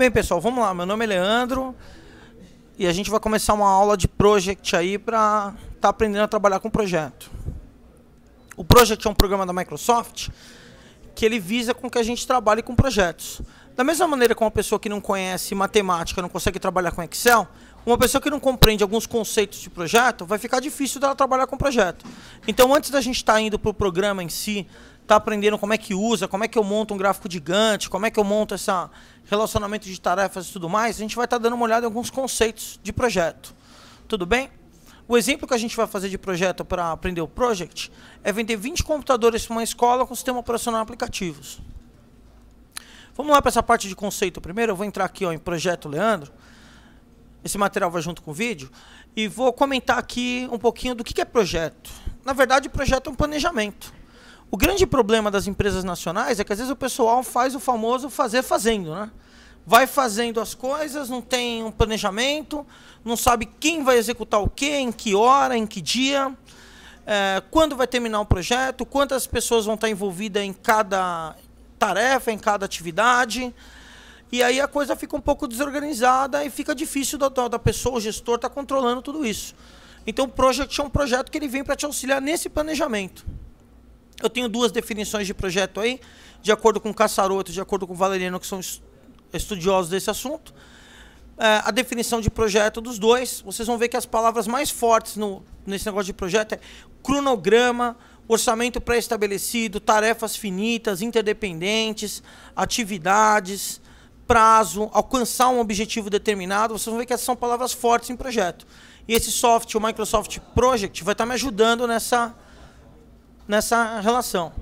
Bem, pessoal, vamos lá. Meu nome é Leandro e a gente vai começar uma aula de Project aí para estar aprendendo a trabalhar com projeto. O Project é um programa da Microsoft que ele visa com que a gente trabalhe com projetos. Da mesma maneira que uma pessoa que não conhece matemática não consegue trabalhar com Excel, uma pessoa que não compreende alguns conceitos de projeto, vai ficar difícil dela trabalhar com projeto. Então, antes da gente estar indo para o programa em si, tá aprendendo como é que usa, como é que eu monto um gráfico gigante, como é que eu monto esse relacionamento de tarefas e tudo mais, a gente vai estar dando uma olhada em alguns conceitos de projeto. Tudo bem? O exemplo que a gente vai fazer de projeto para aprender o Project é vender 20 computadores para uma escola com sistema operacional e aplicativos. Vamos lá para essa parte de conceito primeiro. Eu vou entrar aqui em Projeto Leandro. Esse material vai junto com o vídeo. E vou comentar aqui um pouquinho do que é projeto. Na verdade, projeto é um planejamento. O grande problema das empresas nacionais é que às vezes o pessoal faz o famoso fazer fazendo, né? Vai fazendo as coisas, não tem um planejamento, não sabe quem vai executar o quê, em que hora, em que dia, quando vai terminar o projeto, quantas pessoas vão estar envolvidas em cada tarefa, em cada atividade. E aí a coisa fica um pouco desorganizada e fica difícil da pessoa, o gestor, estar controlando tudo isso. Então o Project é um projeto que ele vem para te auxiliar nesse planejamento. Eu tenho duas definições de projeto aí, de acordo com Caçaroto e de acordo com Valeriano, que são estudiosos desse assunto. A definição de projeto dos dois, vocês vão ver que as palavras mais fortes nesse negócio de projeto é cronograma, orçamento pré-estabelecido, tarefas finitas, interdependentes, atividades, prazo, alcançar um objetivo determinado. Vocês vão ver que essas são palavras fortes em projeto. E esse software, o Microsoft Project, vai estar me ajudando nessa relação.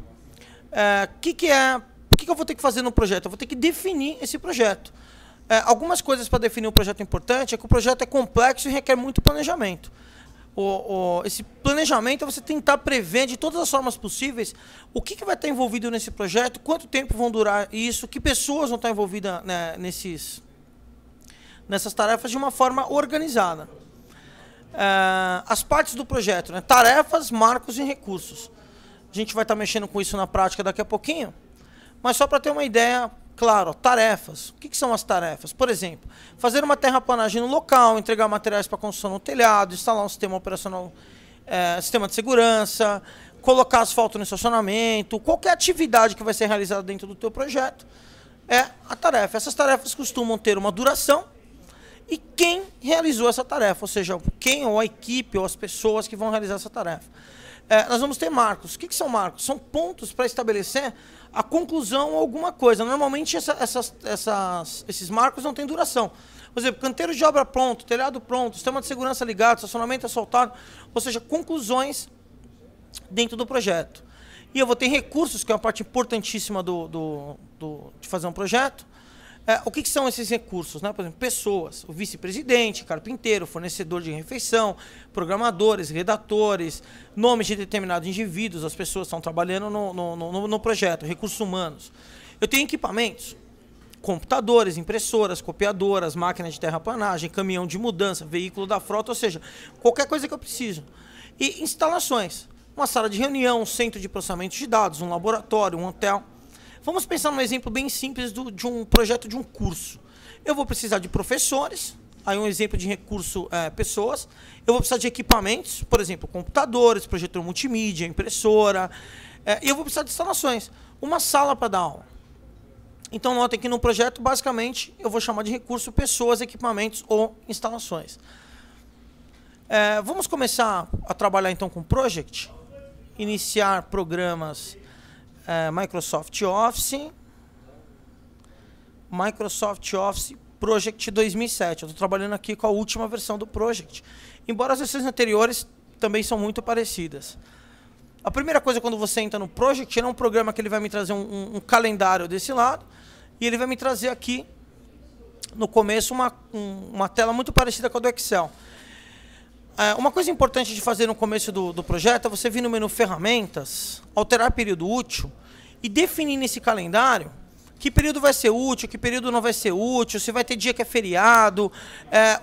O que eu vou ter que fazer no projeto? Eu vou ter que definir esse projeto. Algumas coisas para definir um projeto importante é que o projeto é complexo e requer muito planejamento. Esse planejamento é você tentar prever de todas as formas possíveis o que vai estar envolvido nesse projeto, quanto tempo vão durar isso, que pessoas vão estar envolvidas, né, nessas tarefas de uma forma organizada. As partes do projeto, né, tarefas, marcos e recursos. A gente vai estar mexendo com isso na prática daqui a pouquinho, mas só para ter uma ideia, claro, tarefas. O que são as tarefas? Por exemplo, fazer uma terraplanagem no local, entregar materiais para construção no telhado, instalar um sistema operacional, sistema de segurança, colocar asfalto no estacionamento, qualquer atividade que vai ser realizada dentro do teu projeto é a tarefa. Essas tarefas costumam ter uma duração e quem realizou essa tarefa, ou seja, quem ou a equipe ou as pessoas que vão realizar essa tarefa. Nós vamos ter marcos. O que são marcos? São pontos para estabelecer a conclusão ou alguma coisa. Normalmente esses marcos não têm duração. Por exemplo, canteiro de obra pronto, telhado pronto, sistema de segurança ligado, estacionamento asfaltado, ou seja, conclusões dentro do projeto. E eu vou ter recursos, que é uma parte importantíssima de fazer um projeto. O que são esses recursos, né? Por exemplo, pessoas, o vice-presidente, carpinteiro, fornecedor de refeição, programadores, redatores, nomes de determinados indivíduos, as pessoas estão trabalhando no projeto, recursos humanos. Eu tenho equipamentos, computadores, impressoras, copiadoras, máquinas de terraplanagem, caminhão de mudança, veículo da frota, ou seja, qualquer coisa que eu preciso. E instalações, uma sala de reunião, um centro de processamento de dados, um laboratório, um hotel. Vamos pensar num exemplo bem simples de um projeto de um curso. Eu vou precisar de professores, aí um exemplo de recurso, pessoas. Eu vou precisar de equipamentos, por exemplo, computadores, projetor multimídia, impressora. E eu vou precisar de instalações, uma sala para dar aula. Então, notem que no projeto, basicamente, eu vou chamar de recurso pessoas, equipamentos ou instalações. Vamos começar a trabalhar então com Project. Iniciar programas... Microsoft Office Project 2007. Eu estou trabalhando aqui com a última versão do Project, embora as versões anteriores também são muito parecidas. A primeira coisa, quando você entra no Project, é um programa que ele vai me trazer um calendário desse lado, e ele vai me trazer aqui, no começo, uma tela muito parecida com a do Excel. Uma coisa importante de fazer no começo do projeto é você vir no menu Ferramentas, alterar período útil e definir nesse calendário que período vai ser útil, que período não vai ser útil, se vai ter dia que é feriado.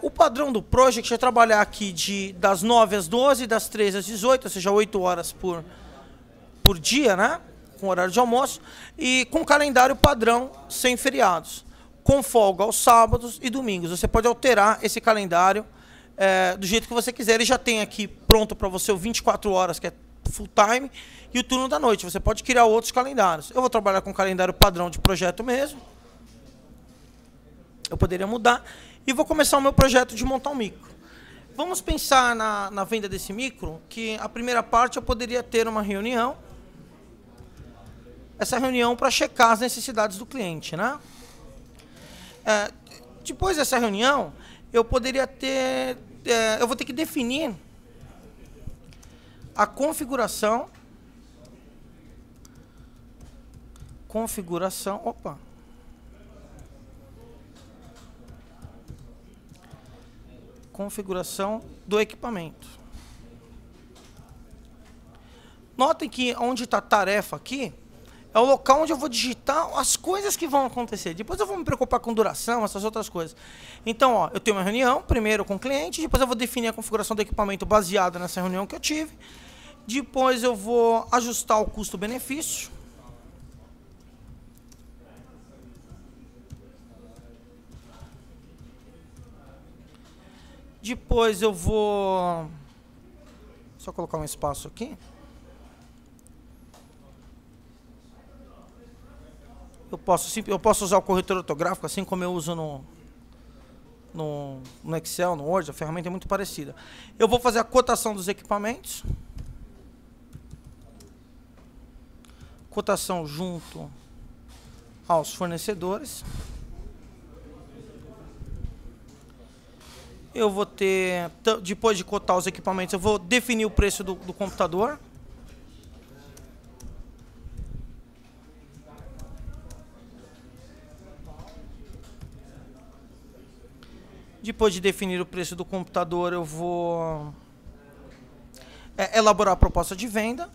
O padrão do Project é trabalhar aqui das 9 às 12, das 13 às 18, ou seja, 8 horas por dia, né? Com horário de almoço, e com calendário padrão sem feriados. com folga aos sábados e domingos. Você pode alterar esse calendário do jeito que você quiser. Ele já tem aqui pronto para você o 24 horas, que é full time, e o turno da noite. Você pode criar outros calendários. Eu vou trabalhar com o calendário padrão de projeto mesmo. Eu poderia mudar. E vou começar o meu projeto de montar um micro. Vamos pensar na venda desse micro, que a primeira parte eu poderia ter uma reunião. Essa reunião para checar as necessidades do cliente, né? Depois dessa reunião, eu poderia ter... eu vou ter que definir a configuração... Opa! Configuração do equipamento. Notem que onde está a tarefa aqui, é o local onde eu vou digitar as coisas que vão acontecer. Depois eu vou me preocupar com duração, essas outras coisas. Então, ó, eu tenho uma reunião, primeiro com o cliente, depois eu vou definir a configuração do equipamento baseada nessa reunião que eu tive. Depois eu vou ajustar o custo-benefício. Depois eu vou... Só colocar um espaço aqui. Eu posso usar o corretor ortográfico, assim como eu uso no Excel, no Word. A ferramenta é muito parecida. Eu vou fazer a cotação dos equipamentos. Cotação junto aos fornecedores. Eu vou ter, depois de cotar os equipamentos, eu vou definir o preço do computador. Depois de definir o preço do computador, eu vou elaborar a proposta de venda.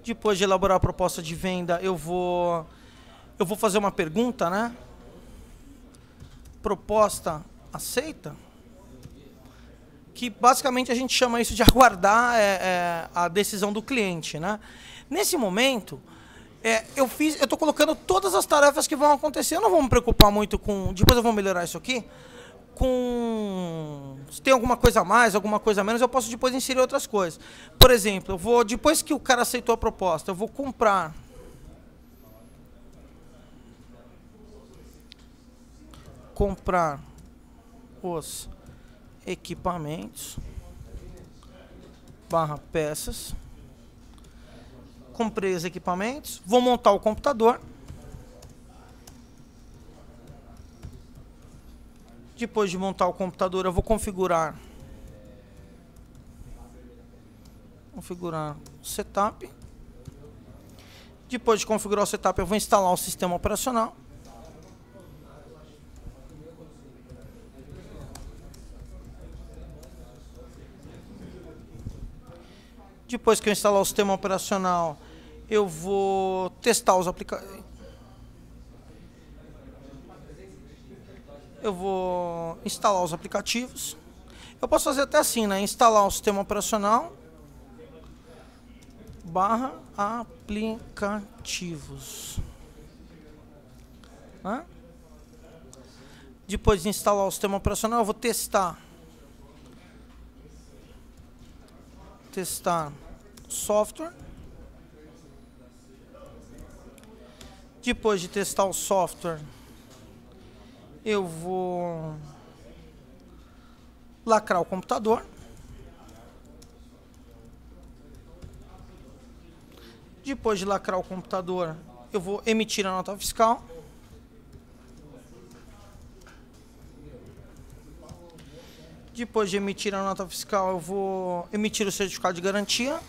Depois de elaborar a proposta de venda, eu vou fazer uma pergunta, né? Proposta aceita? Que basicamente a gente chama isso de aguardar a decisão do cliente, né? Nesse momento, eu estou colocando todas as tarefas que vão acontecer. Eu não vou me preocupar muito com... Depois eu vou melhorar isso aqui. Se tem alguma coisa a mais, alguma coisa a menos, eu posso depois inserir outras coisas. Por exemplo, depois que o cara aceitou a proposta, eu vou comprar os equipamentos / peças. Comprei os equipamentos, vou montar o computador. Depois de montar o computador, eu vou configurar o setup. Depois de configurar o setup, eu vou instalar o sistema operacional. Depois que eu instalar o sistema operacional, eu vou testar os aplicativos. Eu vou instalar os aplicativos. Eu posso fazer até assim, né? Instalar o sistema operacional / aplicativos. Né? Depois de instalar o sistema operacional, eu vou testar software. Depois de testar o software, eu vou lacrar o computador. Depois de lacrar o computador, eu vou emitir a nota fiscal. Depois de emitir a nota fiscal, eu vou emitir o certificado de garantia.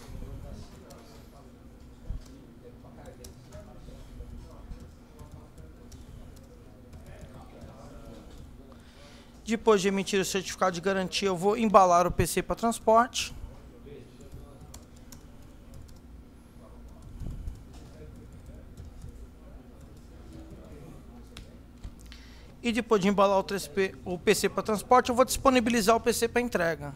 Depois de emitir o certificado de garantia, eu vou embalar o PC para transporte. E depois de embalar o PC para transporte, eu vou disponibilizar o PC para entrega.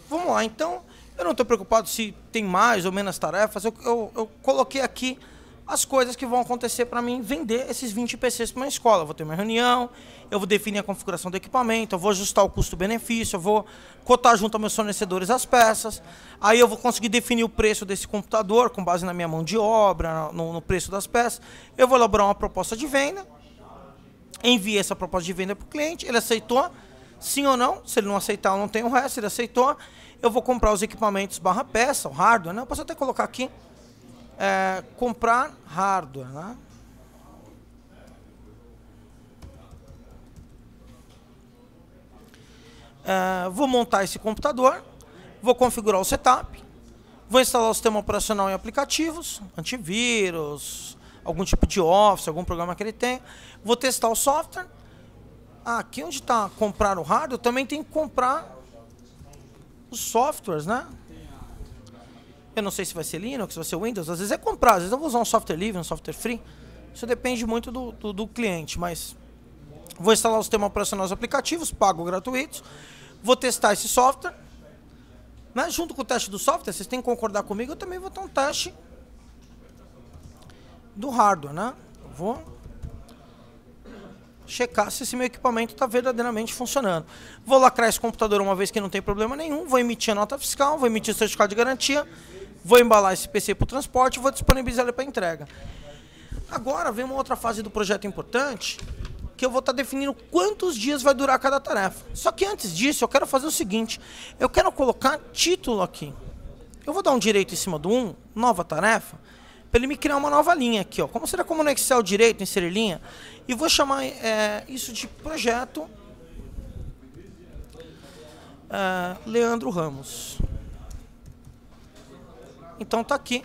Vamos lá, então, eu não estou preocupado se tem mais ou menos tarefas, eu coloquei aqui as coisas que vão acontecer para mim vender esses 20 PCs para uma escola. Eu vou ter uma reunião, eu vou definir a configuração do equipamento, eu vou ajustar o custo-benefício, eu vou cotar junto aos meus fornecedores as peças, aí eu vou conseguir definir o preço desse computador com base na minha mão de obra, no preço das peças. Eu vou elaborar uma proposta de venda, enviei essa proposta de venda para o cliente, ele aceitou, sim ou não. Se ele não aceitar, eu não tenho o resto. Se ele aceitou, eu vou comprar os equipamentos barra peça, o hardware, né? Eu posso até colocar aqui, comprar hardware, né? Vou montar esse computador, vou configurar o setup, vou instalar o sistema operacional em aplicativos, antivírus, algum tipo de Office, algum programa que ele tem. Vou testar o software. Aqui onde está comprar o hardware, eu também tenho que comprar os softwares, né? Eu não sei se vai ser Linux, se vai ser Windows, às vezes é comprar, às vezes eu vou usar um software livre, um software free. Isso depende muito do cliente, mas vou instalar o sistema operacional dos aplicativos, pago gratuitos, vou testar esse software, né? Junto com o teste do software, vocês têm que concordar comigo, eu também vou ter um teste do hardware, né? Eu vou checar se esse meu equipamento está verdadeiramente funcionando. Vou lacrar esse computador uma vez que não tem problema nenhum, vou emitir a nota fiscal, vou emitir o certificado de garantia, vou embalar esse PC para o transporte e vou disponibilizar ele para entrega. Agora vem uma outra fase do projeto importante, que eu vou estar definindo quantos dias vai durar cada tarefa. Só que antes disso, eu quero fazer o seguinte, eu quero colocar título aqui. Eu vou dar um direito em cima do 1, nova tarefa, para ele me criar uma nova linha aqui, ó. Como será como no Excel direito, inserir linha, e vou chamar isso de projeto Leandro Ramos. Então tá aqui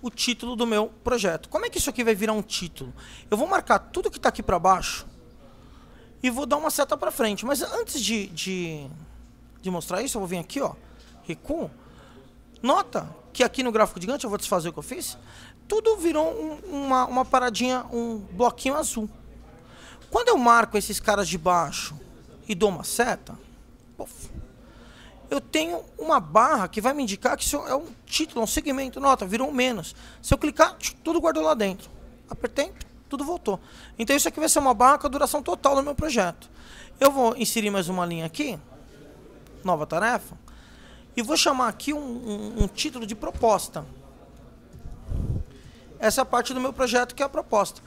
o título do meu projeto. Como é que isso aqui vai virar um título? Eu vou marcar tudo que está aqui para baixo e vou dar uma seta para frente. Mas antes de mostrar isso, eu vou vir aqui, ó, recuo. Nota que aqui no gráfico gigante, eu vou desfazer o que eu fiz, tudo virou uma paradinha, um bloquinho azul. Quando eu marco esses caras de baixo e dou uma seta, puff, eu tenho uma barra que vai me indicar que isso é um título, um segmento, nota, virou um menos. Se eu clicar, tudo guardou lá dentro. Apertei, tudo voltou. Então isso aqui vai ser uma barra com a duração total do meu projeto. Eu vou inserir mais uma linha aqui, nova tarefa, e vou chamar aqui um título de proposta. Essa é a parte do meu projeto que é a proposta.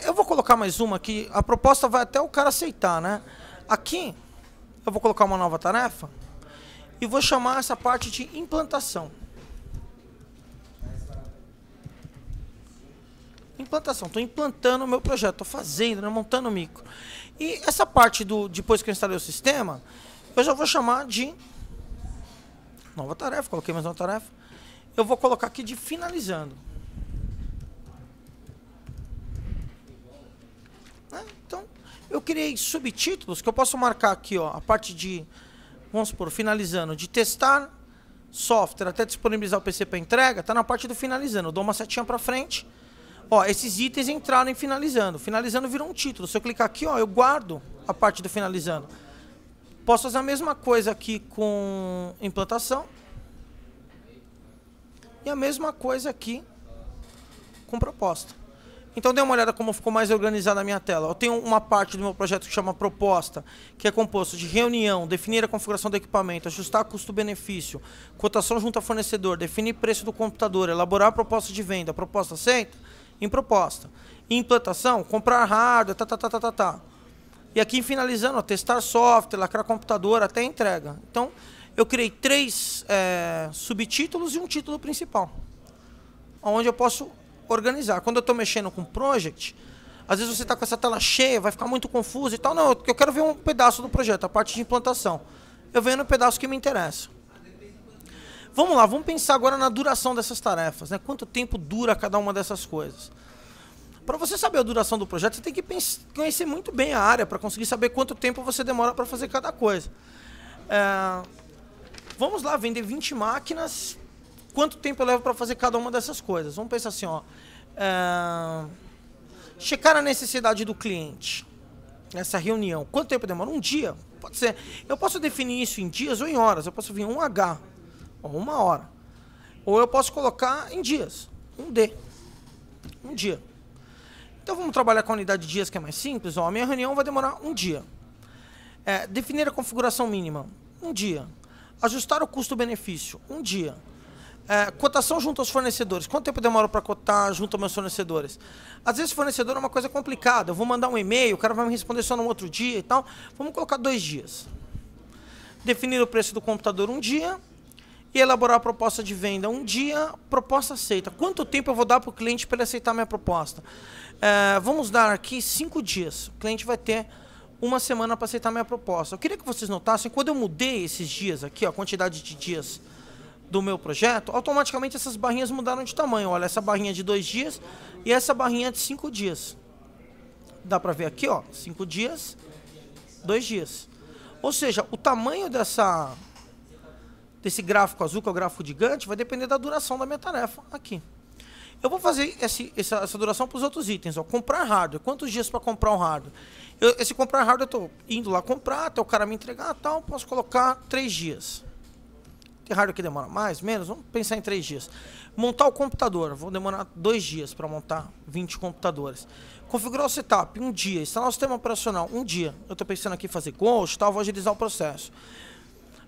Eu vou colocar mais uma aqui, a proposta vai até o cara aceitar, né? Aqui, eu vou colocar uma nova tarefa e vou chamar essa parte de implantação. Implantação, estou implantando o meu projeto, estou fazendo, né, montando o micro. E essa parte depois que eu instalei o sistema, eu já vou chamar de nova tarefa, coloquei mais uma tarefa. Eu vou colocar aqui de finalizando. Então, eu criei subtítulos que eu posso marcar aqui, ó, a parte de, vamos supor, finalizando, de testar software até disponibilizar o PC para entrega, está na parte do finalizando. Eu dou uma setinha para frente. Ó, esses itens entraram em finalizando. Finalizando virou um título. Se eu clicar aqui, ó, eu guardo a parte do finalizando. Posso fazer a mesma coisa aqui com implantação. E a mesma coisa aqui com proposta. Então dê uma olhada como ficou mais organizada a minha tela. Eu tenho uma parte do meu projeto que chama proposta, que é composto de reunião, definir a configuração do equipamento, ajustar custo-benefício, cotação junto a fornecedor, definir preço do computador, elaborar a proposta de venda, proposta aceita, em proposta. Em implantação, comprar hardware, E aqui finalizando, ó, testar software, lacrar computador, até entrega. Então, eu criei 3 subtítulos e um título principal, onde eu posso organizar. Quando eu estou mexendo com project, às vezes você está com essa tela cheia, vai ficar muito confuso e tal. Não, eu quero ver um pedaço do projeto, a parte de implantação. Eu venho no pedaço que me interessa. Vamos lá, vamos pensar agora na duração dessas tarefas, né? Quanto tempo dura cada uma dessas coisas? Para você saber a duração do projeto, você tem que conhecer muito bem a área para conseguir saber quanto tempo você demora para fazer cada coisa. Vamos lá, vender 20 máquinas, quanto tempo eu levo para fazer cada uma dessas coisas? Vamos pensar assim, ó, checar a necessidade do cliente, nessa reunião, quanto tempo demora? Um dia, Pode ser. Eu posso definir isso em dias ou em horas. Eu posso vir 1H, ou 1 hora. Ou eu posso colocar em dias, 1D, um dia. Então vamos trabalhar com a unidade de dias, que é mais simples. Ó, a minha reunião vai demorar um dia. Definir a configuração mínima, um dia. Ajustar o custo-benefício, um dia. Cotação junto aos fornecedores. Quanto tempo demora para cotar junto aos meus fornecedores? Às vezes fornecedor é uma coisa complicada. Eu vou mandar um e-mail, o cara vai me responder só no outro dia e tal. Vamos colocar 2 dias. Definir o preço do computador um dia. E elaborar a proposta de venda um dia. Proposta aceita. Quanto tempo eu vou dar para o cliente para ele aceitar minha proposta? Vamos dar aqui 5 dias. O cliente vai ter 1 semana para aceitar minha proposta. Eu queria que vocês notassem, quando eu mudei esses dias aqui, ó, a quantidade de dias do meu projeto, automaticamente essas barrinhas mudaram de tamanho. Olha, essa barrinha de 2 dias e essa barrinha de 5 dias. Dá para ver aqui, ó, 5 dias, 2 dias. Ou seja, o tamanho desse gráfico azul, que é o gráfico gigante, vai depender da duração da minha tarefa aqui. Eu vou fazer essa duração para os outros itens. Ó. Comprar hardware. Quantos dias para comprar um hardware? Esse comprar hardware, eu estou indo lá comprar, até o cara me entregar, tal, posso colocar 3 dias. Tem hardware que demora mais, menos? Vamos pensar em 3 dias. Montar o computador. Vou demorar 2 dias para montar 20 computadores. Configurar o setup, 1 dia. Instalar o sistema operacional, 1 dia. Eu estou pensando aqui em fazer ghost, tal, vou agilizar o processo.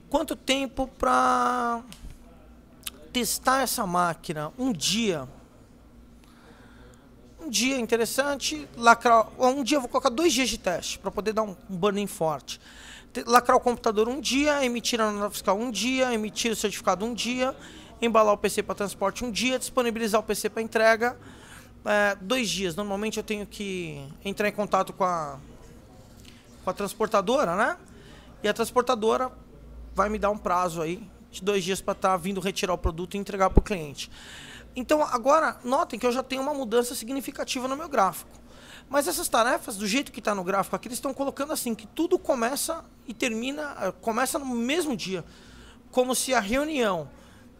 Quanto tempo para testar essa máquina? 1 dia. Um dia interessante, lacrar. Um dia eu vou colocar 2 dias de teste para poder dar um burn-in forte. Lacrar o computador 1 dia, emitir a nota fiscal 1 dia, emitir o certificado 1 dia, embalar o PC para transporte 1 dia, disponibilizar o PC para entrega 2 dias. Normalmente eu tenho que entrar em contato com a transportadora, né? E a transportadora vai me dar um prazo aí de 2 dias para estar vindo retirar o produto e entregar para o cliente. Então, agora, notem que eu já tenho uma mudança significativa no meu gráfico. Mas essas tarefas, do jeito que está no gráfico aqui, eles estão colocando assim, que tudo começa e termina, começa no mesmo dia. Como se a reunião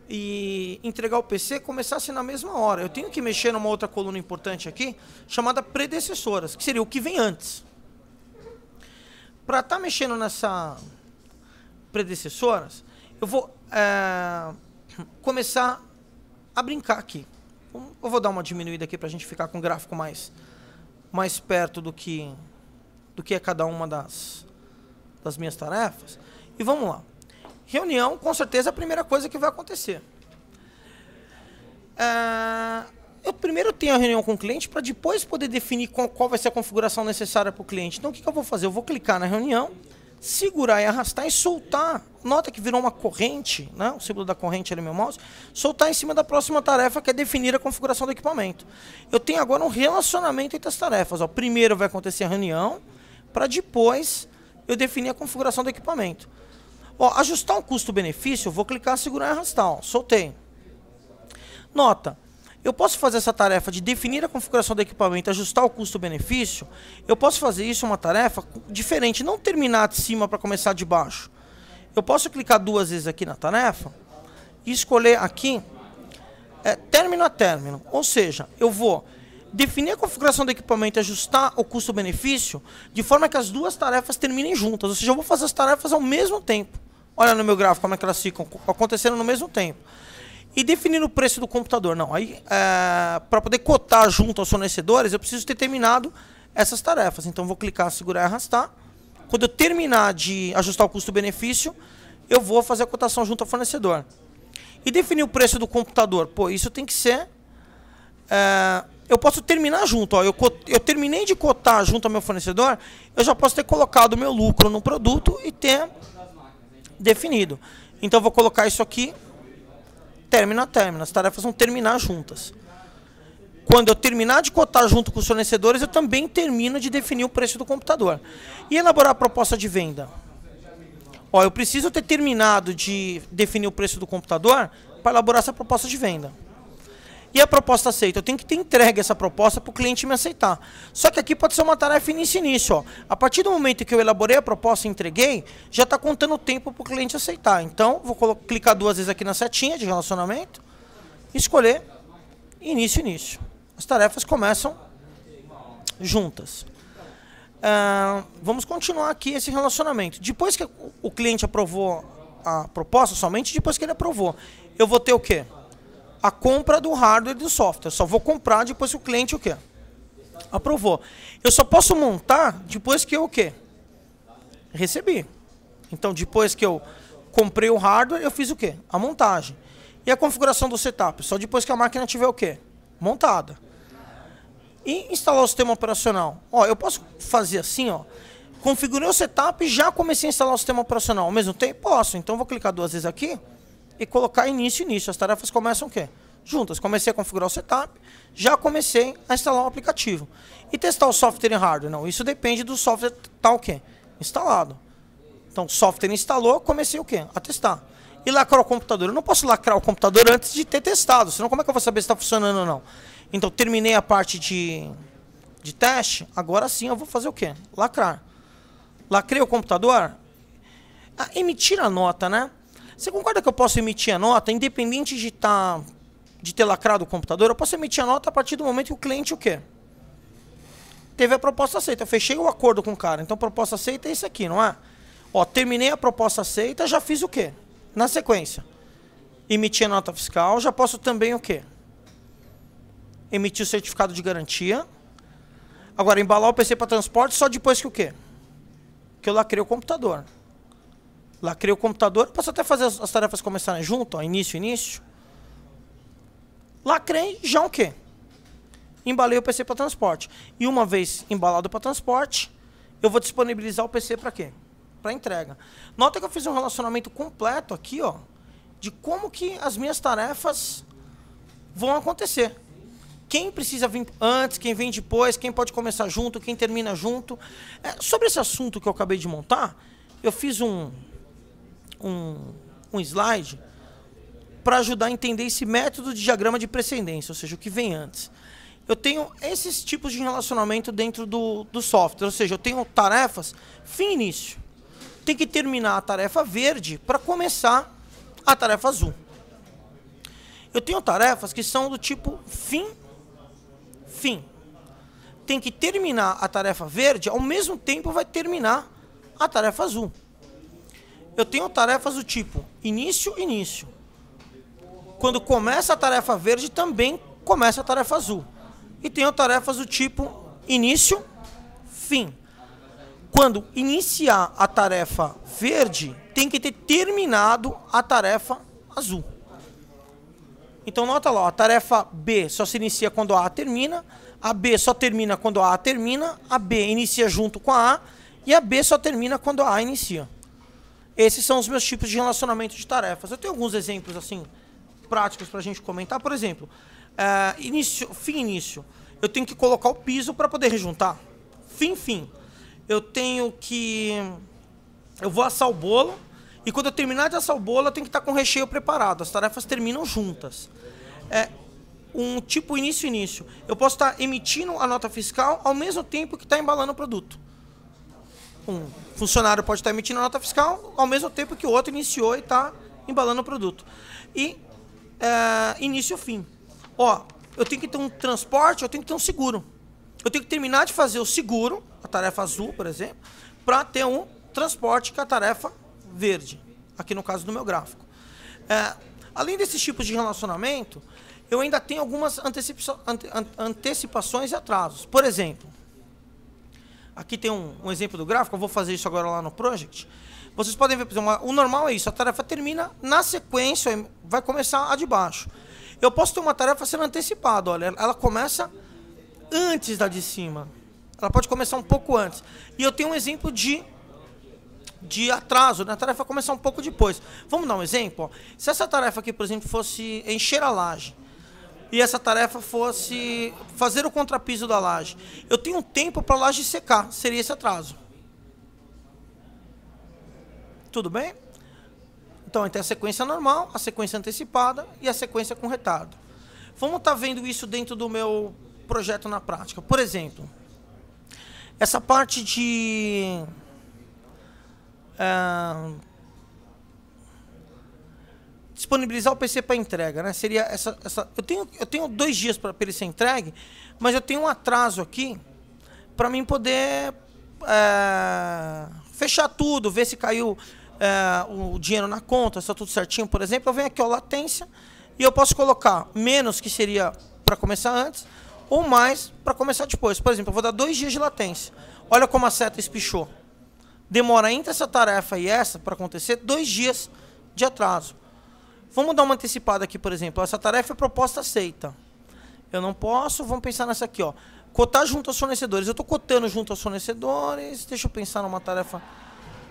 e entregar o PC começasse na mesma hora. Eu tenho que mexer numa outra coluna importante aqui, chamada predecessoras, que seria o que vem antes. Para estar mexendo nessa predecessoras, eu vou começar a brincar aqui. Eu vou dar uma diminuída aqui para a gente ficar com o gráfico mais perto do que é cada uma das minhas tarefas. E vamos lá. Reunião, com certeza, é a primeira coisa que vai acontecer. Eu primeiro tenho a reunião com o cliente para depois poder definir qual vai ser a configuração necessária para o cliente. Então, o que eu vou fazer? Eu vou clicar na reunião, segurar e arrastar e soltar. Nota que virou uma corrente, né? O símbolo da corrente ali no meu mouse. Soltar em cima da próxima tarefa, que é definir a configuração do equipamento. Eu tenho agora um relacionamento entre as tarefas. Ó. Primeiro vai acontecer a reunião, para depois eu definir a configuração do equipamento. Ó, ajustar o custo-benefício, eu vou clicar, segurar e arrastar. Ó. Soltei. Nota. Eu posso fazer essa tarefa de definir a configuração do equipamento, ajustar o custo-benefício. Eu posso fazer isso uma tarefa diferente, não terminar de cima para começar de baixo. Eu posso clicar 2 vezes aqui na tarefa e escolher aqui término a término. Ou seja, eu vou definir a configuração do equipamento e ajustar o custo-benefício de forma que as 2 tarefas terminem juntas. Ou seja, eu vou fazer as tarefas ao mesmo tempo. Olha no meu gráfico como é que elas ficam acontecendo no mesmo tempo. E definir o preço do computador. Não, aí para poder cotar junto aos fornecedores, eu preciso ter terminado essas tarefas. Então, vou clicar, segurar e arrastar. Quando eu terminar de ajustar o custo-benefício, eu vou fazer a cotação junto ao fornecedor. E definir o preço do computador. Pô, isso tem que ser... eu posso terminar junto. Ó, eu terminei de cotar junto ao meu fornecedor, eu já posso ter colocado o meu lucro no produto e ter definido. Então, eu vou colocar isso aqui. Término a término, as tarefas vão terminar juntas. Quando eu terminar de cotar junto com os fornecedores, eu também termino de definir o preço do computador. E elaborar a proposta de venda. Ó, eu preciso ter terminado de definir o preço do computador para elaborar essa proposta de venda. E a proposta aceita? Eu tenho que ter entregue essa proposta para o cliente me aceitar. Só que aqui pode ser uma tarefa início. Ó. A partir do momento que eu elaborei a proposta e entreguei, já está contando o tempo para o cliente aceitar. Então, vou clicar 2 vezes aqui na setinha de relacionamento, escolher início. As tarefas começam juntas. vamos continuar aqui esse relacionamento. Depois que o cliente aprovou a proposta, somente depois que ele aprovou, eu vou ter o quê? A compra do hardware e do software. Só vou comprar depois que o cliente o quê? Aprovou. Eu só posso montar depois que eu o quê? Recebi. Então, depois que eu comprei o hardware, eu fiz o quê? A montagem. E a configuração do setup? Só depois que a máquina tiver o quê? Montada. E instalar o sistema operacional? Ó, eu posso fazer assim, ó. Configurei o setup e já comecei a instalar o sistema operacional ao mesmo tempo? Posso. Então, vou clicar 2 vezes aqui e colocar início, início. As tarefas começam o quê? Juntas. Comecei a configurar o setup, já comecei a instalar o aplicativo. E testar o software e hardware? Não, isso depende do software estar o quê? Instalado. Então, o software instalou, comecei o quê? A testar. E lacrar o computador? Eu não posso lacrar o computador antes de ter testado, senão como é que eu vou saber se está funcionando ou não? Então, terminei a parte de teste, agora sim eu vou fazer o quê? Lacrar. Lacrei o computador? Emitir a nota, né? Você concorda que eu posso emitir a nota, independente de ter lacrado o computador? Eu posso emitir a nota a partir do momento que o cliente o quê? Teve a proposta aceita. Eu fechei o acordo com o cara. Então, a proposta aceita é isso aqui, não é? Ó, terminei a proposta aceita, já fiz o quê? Na sequência. Emiti a nota fiscal, já posso também o quê? Emitir o certificado de garantia. Agora, embalar o PC para transporte só depois que o quê? Que eu lacrei o computador. Lacrei o computador, posso até fazer as tarefas começarem junto, ó, início, início. Lacrei, já o quê? Embalei o PC para transporte. E uma vez embalado para transporte, eu vou disponibilizar o PC para quê? Para entrega. Nota que eu fiz um relacionamento completo aqui, ó, de como que as minhas tarefas vão acontecer. Quem precisa vir antes, quem vem depois, quem pode começar junto, quem termina junto. Sobre esse assunto que eu acabei de montar, eu fiz um slide para ajudar a entender esse método de diagrama de precedência, ou seja, o que vem antes. Eu tenho esses tipos de relacionamento dentro do software, ou seja, eu tenho tarefas fim e início. Tem que terminar a tarefa verde para começar a tarefa azul. Eu tenho tarefas que são do tipo fim. Tem que terminar a tarefa verde, ao mesmo tempo vai terminar a tarefa azul. Eu tenho tarefas do tipo início, início. Quando começa a tarefa verde, também começa a tarefa azul. E tenho tarefas do tipo início, fim. Quando iniciar a tarefa verde, tem que ter terminado a tarefa azul. Então, nota lá, a tarefa B só se inicia quando a termina, a B só termina quando a termina, a B inicia junto com a e a B só termina quando a inicia. Esses são os meus tipos de relacionamento de tarefas. Eu tenho alguns exemplos assim práticos para a gente comentar. Por exemplo, fim, início. Eu tenho que colocar o piso para poder rejuntar. Fim, fim. Eu vou assar o bolo. E quando eu terminar de assar o bolo, eu tenho que estar com o recheio preparado. As tarefas terminam juntas. Um tipo início, início. Eu posso estar emitindo a nota fiscal ao mesmo tempo que está embalando o produto. Um funcionário pode estar emitindo a nota fiscal ao mesmo tempo que o outro iniciou e está embalando o produto. E início, fim. Ó, eu tenho que ter um transporte, eu tenho que ter um seguro. Eu tenho que terminar de fazer o seguro, a tarefa azul, por exemplo, para ter um transporte que é a tarefa verde, aqui no caso do meu gráfico. Além desses tipos de relacionamento, eu ainda tenho algumas antecipações e atrasos. Por exemplo, aqui tem um exemplo do gráfico, eu vou fazer isso agora lá no Project. Vocês podem ver, por exemplo, o normal é isso, a tarefa termina, na sequência vai começar a de baixo. Eu posso ter uma tarefa sendo antecipada, olha, ela começa antes da de cima. Ela pode começar um pouco antes. E eu tenho um exemplo de atraso, né? A tarefa vai começar um pouco depois. Vamos dar um exemplo? Ó. Se essa tarefa aqui, por exemplo, fosse encher a laje, e essa tarefa fosse fazer o contrapiso da laje, eu tenho um tempo para a laje secar, seria esse atraso. Tudo bem? Então, tem a sequência normal, a sequência antecipada e a sequência com retardo. Vamos estar vendo isso dentro do meu projeto na prática. Por exemplo, essa parte de disponibilizar o PC para entrega, né? Seria eu tenho 2 dias para ele ser entregue, mas eu tenho um atraso aqui para mim poder fechar tudo, ver se caiu o dinheiro na conta, se está tudo certinho, por exemplo, eu venho aqui, ó, latência, e eu posso colocar menos, que seria para começar antes, ou mais para começar depois. Por exemplo, eu vou dar 2 dias de latência. Olha como a seta espichou. Demora entre essa tarefa e essa para acontecer 2 dias de atraso. Vamos dar uma antecipada aqui, por exemplo. Essa tarefa é proposta aceita. Eu não posso, vamos pensar nessa aqui, ó. Cotar junto aos fornecedores. Eu estou cotando junto aos fornecedores. Deixa eu pensar numa tarefa.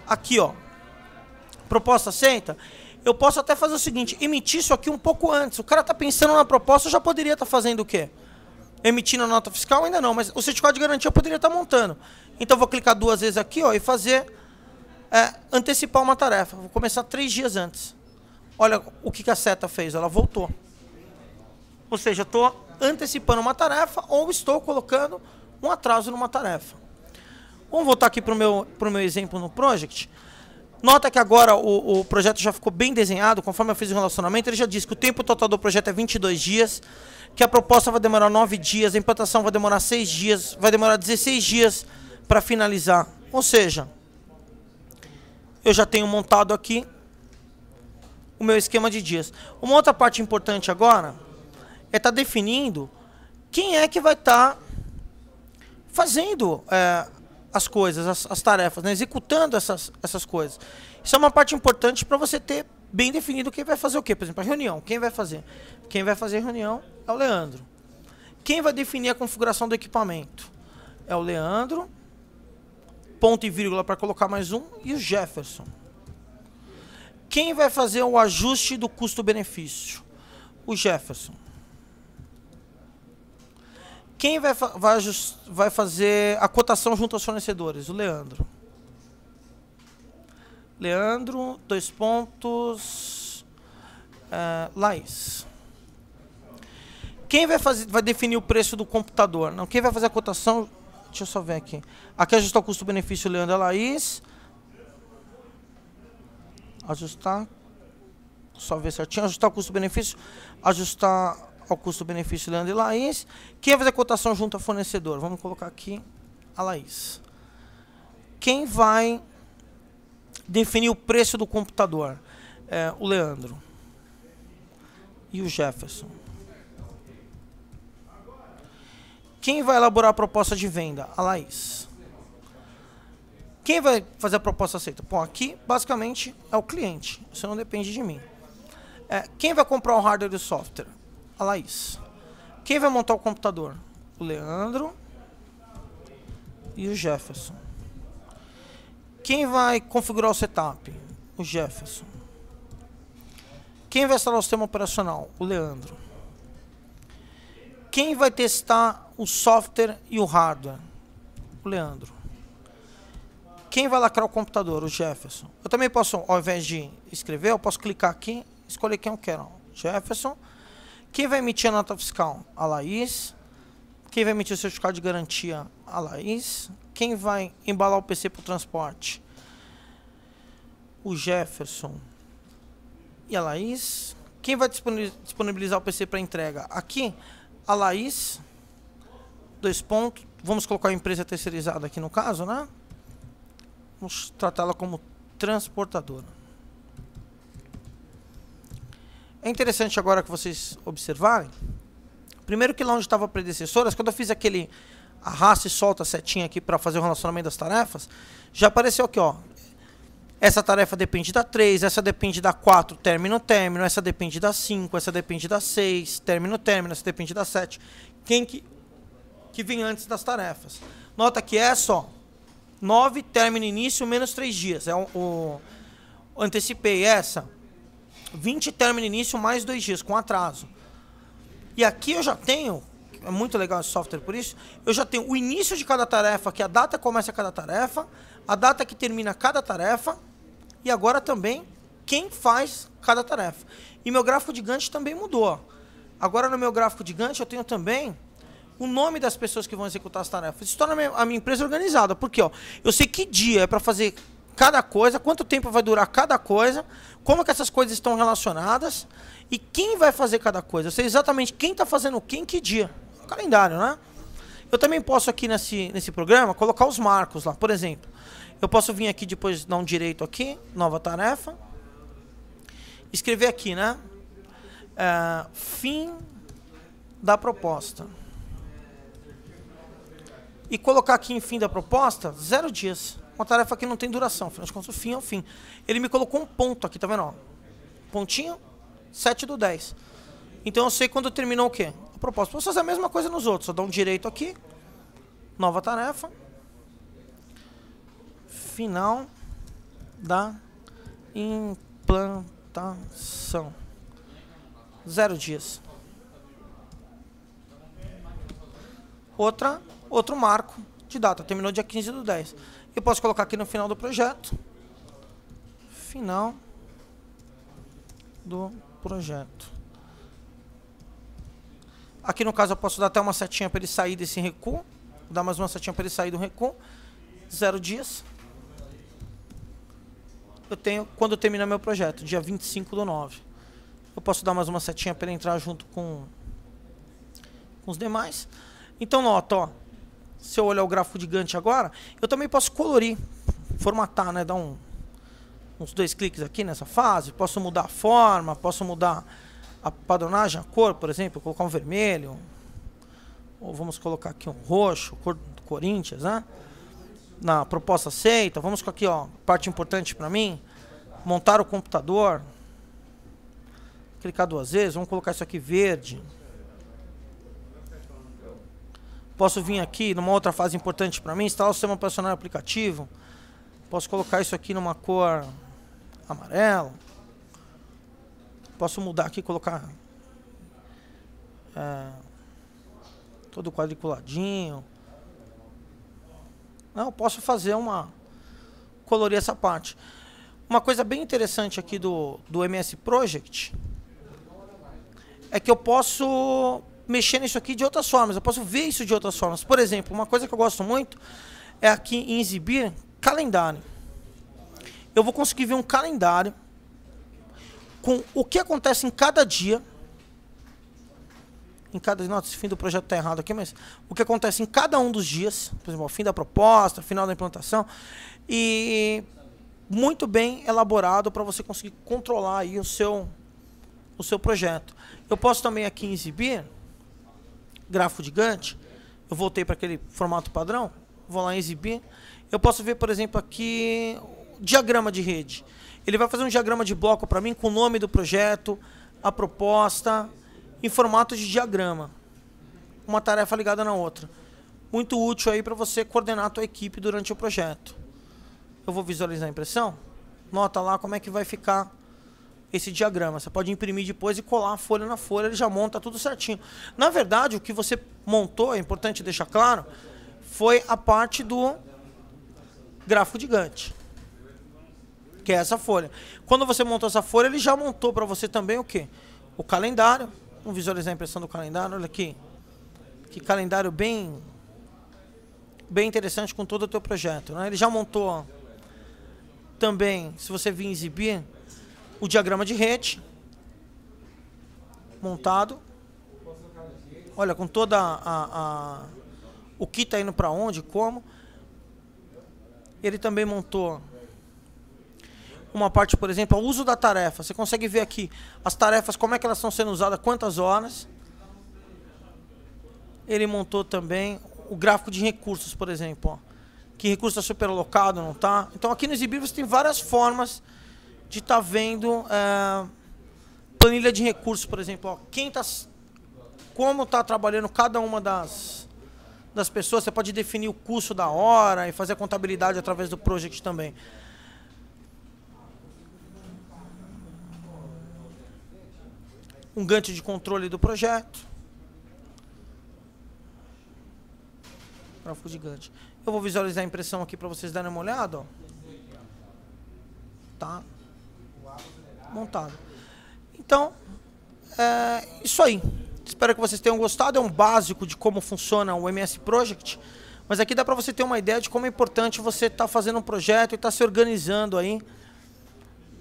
Aqui, ó. Proposta aceita. Eu posso até fazer o seguinte, emitir isso aqui um pouco antes. O cara está pensando na proposta, eu já poderia estar fazendo o quê? Emitindo a nota fiscal? Ainda não, mas o certificado de garantia eu poderia estar montando. Então eu vou clicar 2 vezes aqui, ó, e fazer, antecipar uma tarefa. Vou começar 3 dias antes. Olha o que a seta fez, ela voltou. Ou seja, eu estou antecipando uma tarefa ou estou colocando um atraso numa tarefa. Vamos voltar aqui para o meu exemplo no Project. Nota que agora o projeto já ficou bem desenhado, conforme eu fiz o relacionamento, ele já diz que o tempo total do projeto é 22 dias, que a proposta vai demorar 9 dias, a implantação vai demorar 6 dias, vai demorar 16 dias para finalizar. Ou seja, eu já tenho montado aqui o meu esquema de dias. Uma outra parte importante agora é estar definindo quem é que vai estar fazendo as coisas, as tarefas, né? Executando essas coisas. Isso é uma parte importante para você ter bem definido quem vai fazer o quê. Por exemplo, a reunião. Quem vai fazer? Quem vai fazer a reunião é o Leandro. Quem vai definir a configuração do equipamento? É o Leandro. Ponto e vírgula para colocar mais um. E o Jefferson. Quem vai fazer o ajuste do custo-benefício? O Jefferson. Quem vai fazer a cotação junto aos fornecedores? O Leandro. Leandro, 2 pontos, Laís. Quem vai definir o preço do computador? Não, quem vai fazer a cotação? Deixa eu só ver aqui. Aqui ajustar o custo-benefício, Leandro e Laís. Ajustar. Só ver certinho. Ajustar o custo-benefício. Ajustar ao custo-benefício, Leandro e Laís. Quem vai fazer a cotação junto ao fornecedor? Vamos colocar aqui a Laís. Quem vai definir o preço do computador? O Leandro. E o Jefferson. Quem vai elaborar a proposta de venda? A Laís. Quem vai fazer a proposta aceita? Bom, aqui basicamente é o cliente. Isso não depende de mim. Quem vai comprar o hardware e o software? A Laís. Quem vai montar o computador? O Leandro e o Jefferson. Quem vai configurar o setup? O Jefferson. Quem vai instalar o sistema operacional? O Leandro. Quem vai testar o software e o hardware? O Leandro. Quem vai lacrar o computador? O Jefferson. Eu também posso, ao invés de escrever, eu posso clicar aqui e escolher quem eu quero. Jefferson. Quem vai emitir a nota fiscal? A Laís. Quem vai emitir o certificado de garantia? A Laís. Quem vai embalar o PC para o transporte? O Jefferson e a Laís. Quem vai disponibilizar o PC para entrega? Aqui, a Laís. 2 pontos. Vamos colocar a empresa terceirizada aqui no caso, né? Vamos tratá-la como transportadora. É interessante agora que vocês observarem. Primeiro que lá onde estava a predecessora, quando eu fiz aquele arrasta e solta a setinha aqui para fazer o relacionamento das tarefas, já apareceu aqui, ó. Essa tarefa depende da 3, essa depende da 4, término, essa depende da 5, essa depende da 6, término, essa depende da 7. Quem que vem antes das tarefas? Nota que é só 9, término, início, menos 3 dias. Antecipei essa. 20 término início mais 2 dias, com atraso. E aqui eu já tenho, é muito legal esse software por isso, eu já tenho o início de cada tarefa, que a data começa cada tarefa, a data que termina cada tarefa, e agora também quem faz cada tarefa. E meu gráfico de Gantt também mudou. Agora no meu gráfico de Gantt eu tenho também o nome das pessoas que vão executar as tarefas. Isso torna a minha empresa organizada, porque ó, eu sei que dia é para fazer cada coisa, quanto tempo vai durar cada coisa, como que essas coisas estão relacionadas e quem vai fazer cada coisa. Eu sei exatamente quem está fazendo o que em que dia. O calendário, né? Eu também posso aqui nesse programa colocar os marcos lá. Por exemplo, eu posso vir aqui depois dar um direito aqui, nova tarefa. Escrever aqui, né? Fim da proposta. E colocar aqui em fim da proposta, 0 dias. Uma tarefa que não tem duração, afinal de contas, o fim é o fim. Ele me colocou um ponto aqui, tá vendo? Ó? Pontinho, 7/10. Então eu sei quando terminou o quê? A proposta. Posso fazer a mesma coisa nos outros. Só dá um direito aqui. Nova tarefa. Final da implantação. 0 dias. Outro marco de data. Terminou dia 15/10. Eu posso colocar aqui no final do projeto. Final do projeto. Aqui no caso eu posso dar até uma setinha para ele sair desse recuo. Vou dar mais uma setinha para ele sair do recuo. 0 dias. Eu tenho quando terminar meu projeto, dia 25/9. Eu posso dar mais uma setinha para ele entrar junto com os demais. Então nota, ó. Se eu olhar o gráfico de Gantt agora, eu também posso colorir, formatar, né? Dar uns 2 cliques aqui nessa fase. Posso mudar a forma, posso mudar a padronagem, a cor, por exemplo, colocar um vermelho. Ou vamos colocar aqui um roxo, cor do Corinthians, né? Na proposta aceita. Vamos com aqui, ó, parte importante para mim. Montar o computador. Clicar 2 vezes, vamos colocar isso aqui verde. Posso vir aqui numa outra fase importante para mim, instalar o sistema operacional aplicativo. Posso colocar isso aqui numa cor amarela. Posso mudar aqui, colocar todo quadriculadinho. Não, posso fazer colorir essa parte. Uma coisa bem interessante aqui do MS Project é que eu posso mexer nisso aqui de outras formas. Eu posso ver isso de outras formas. Por exemplo, uma coisa que eu gosto muito é aqui em exibir calendário. Eu vou conseguir ver um calendário com o que acontece em cada dia. Nossa, esse fim do projeto está errado aqui, mas o que acontece em cada um dos dias. Por exemplo, o fim da proposta, final da implantação. E muito bem elaborado para você conseguir controlar aí o seu projeto. Eu posso também aqui exibir gráfico de Gantt. Eu voltei para aquele formato padrão. Vou lá em exibir. Eu posso ver, por exemplo, aqui diagrama de rede. Ele vai fazer um diagrama de bloco para mim com o nome do projeto, a proposta, em formato de diagrama. Uma tarefa ligada na outra. Muito útil aí para você coordenar a tua equipe durante o projeto. Eu vou visualizar a impressão. Nota lá como é que vai ficar esse diagrama. Você pode imprimir depois e colar a folha na folha, ele já monta tudo certinho. Na verdade, o que você montou, é importante deixar claro, foi a parte do gráfico de Gantt, que é essa folha. Quando você montou essa folha, ele já montou para você também o quê? O calendário. Vamos visualizar a impressão do calendário. Olha aqui. Que calendário bem interessante com todo o teu projeto, né? Ele já montou também, se você vir exibir, o diagrama de rede montado. Olha, com toda o que está indo para onde, como. Ele também montou uma parte, por exemplo, o uso da tarefa. Você consegue ver aqui as tarefas, como é que elas estão sendo usadas, quantas horas. Ele montou também o gráfico de recursos, por exemplo. Ó. Que recurso está superalocado, não está. Então aqui no Exibir você tem várias formas de estar vendo planilha de recursos, por exemplo. Ó. Como está trabalhando cada uma das pessoas. Você pode definir o custo da hora e fazer a contabilidade através do Project também. Um Gantt de controle do projeto. Gráfico de Gantt. Eu vou visualizar a impressão aqui para vocês darem uma olhada. Ó. Tá montado. Então, é isso aí. Espero que vocês tenham gostado. É um básico de como funciona o MS Project. Mas aqui dá para você ter uma ideia de como é importante você estar fazendo um projeto e estar se organizando aí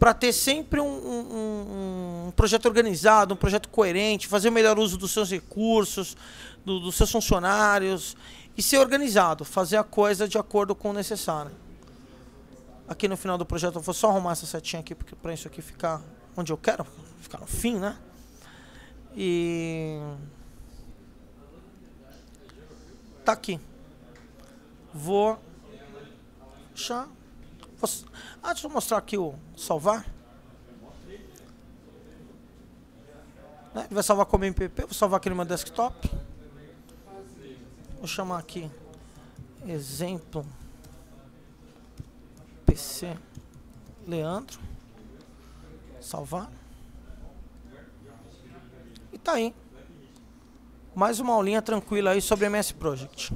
para ter sempre um projeto organizado, um projeto coerente, fazer o melhor uso dos seus recursos, dos seus funcionários e ser organizado, fazer a coisa de acordo com o necessário. Aqui no final do projeto eu vou só arrumar essa setinha aqui para isso aqui ficar onde eu quero, ficar no fim, né? E tá aqui. Vou deixa eu mostrar aqui o salvar. Né? Ele vai salvar como MPP, vou salvar aqui no meu desktop. Vou chamar aqui exemplo PC Leandro. Salvar. E tá aí. Mais uma aulinha tranquila aí sobre MS Project.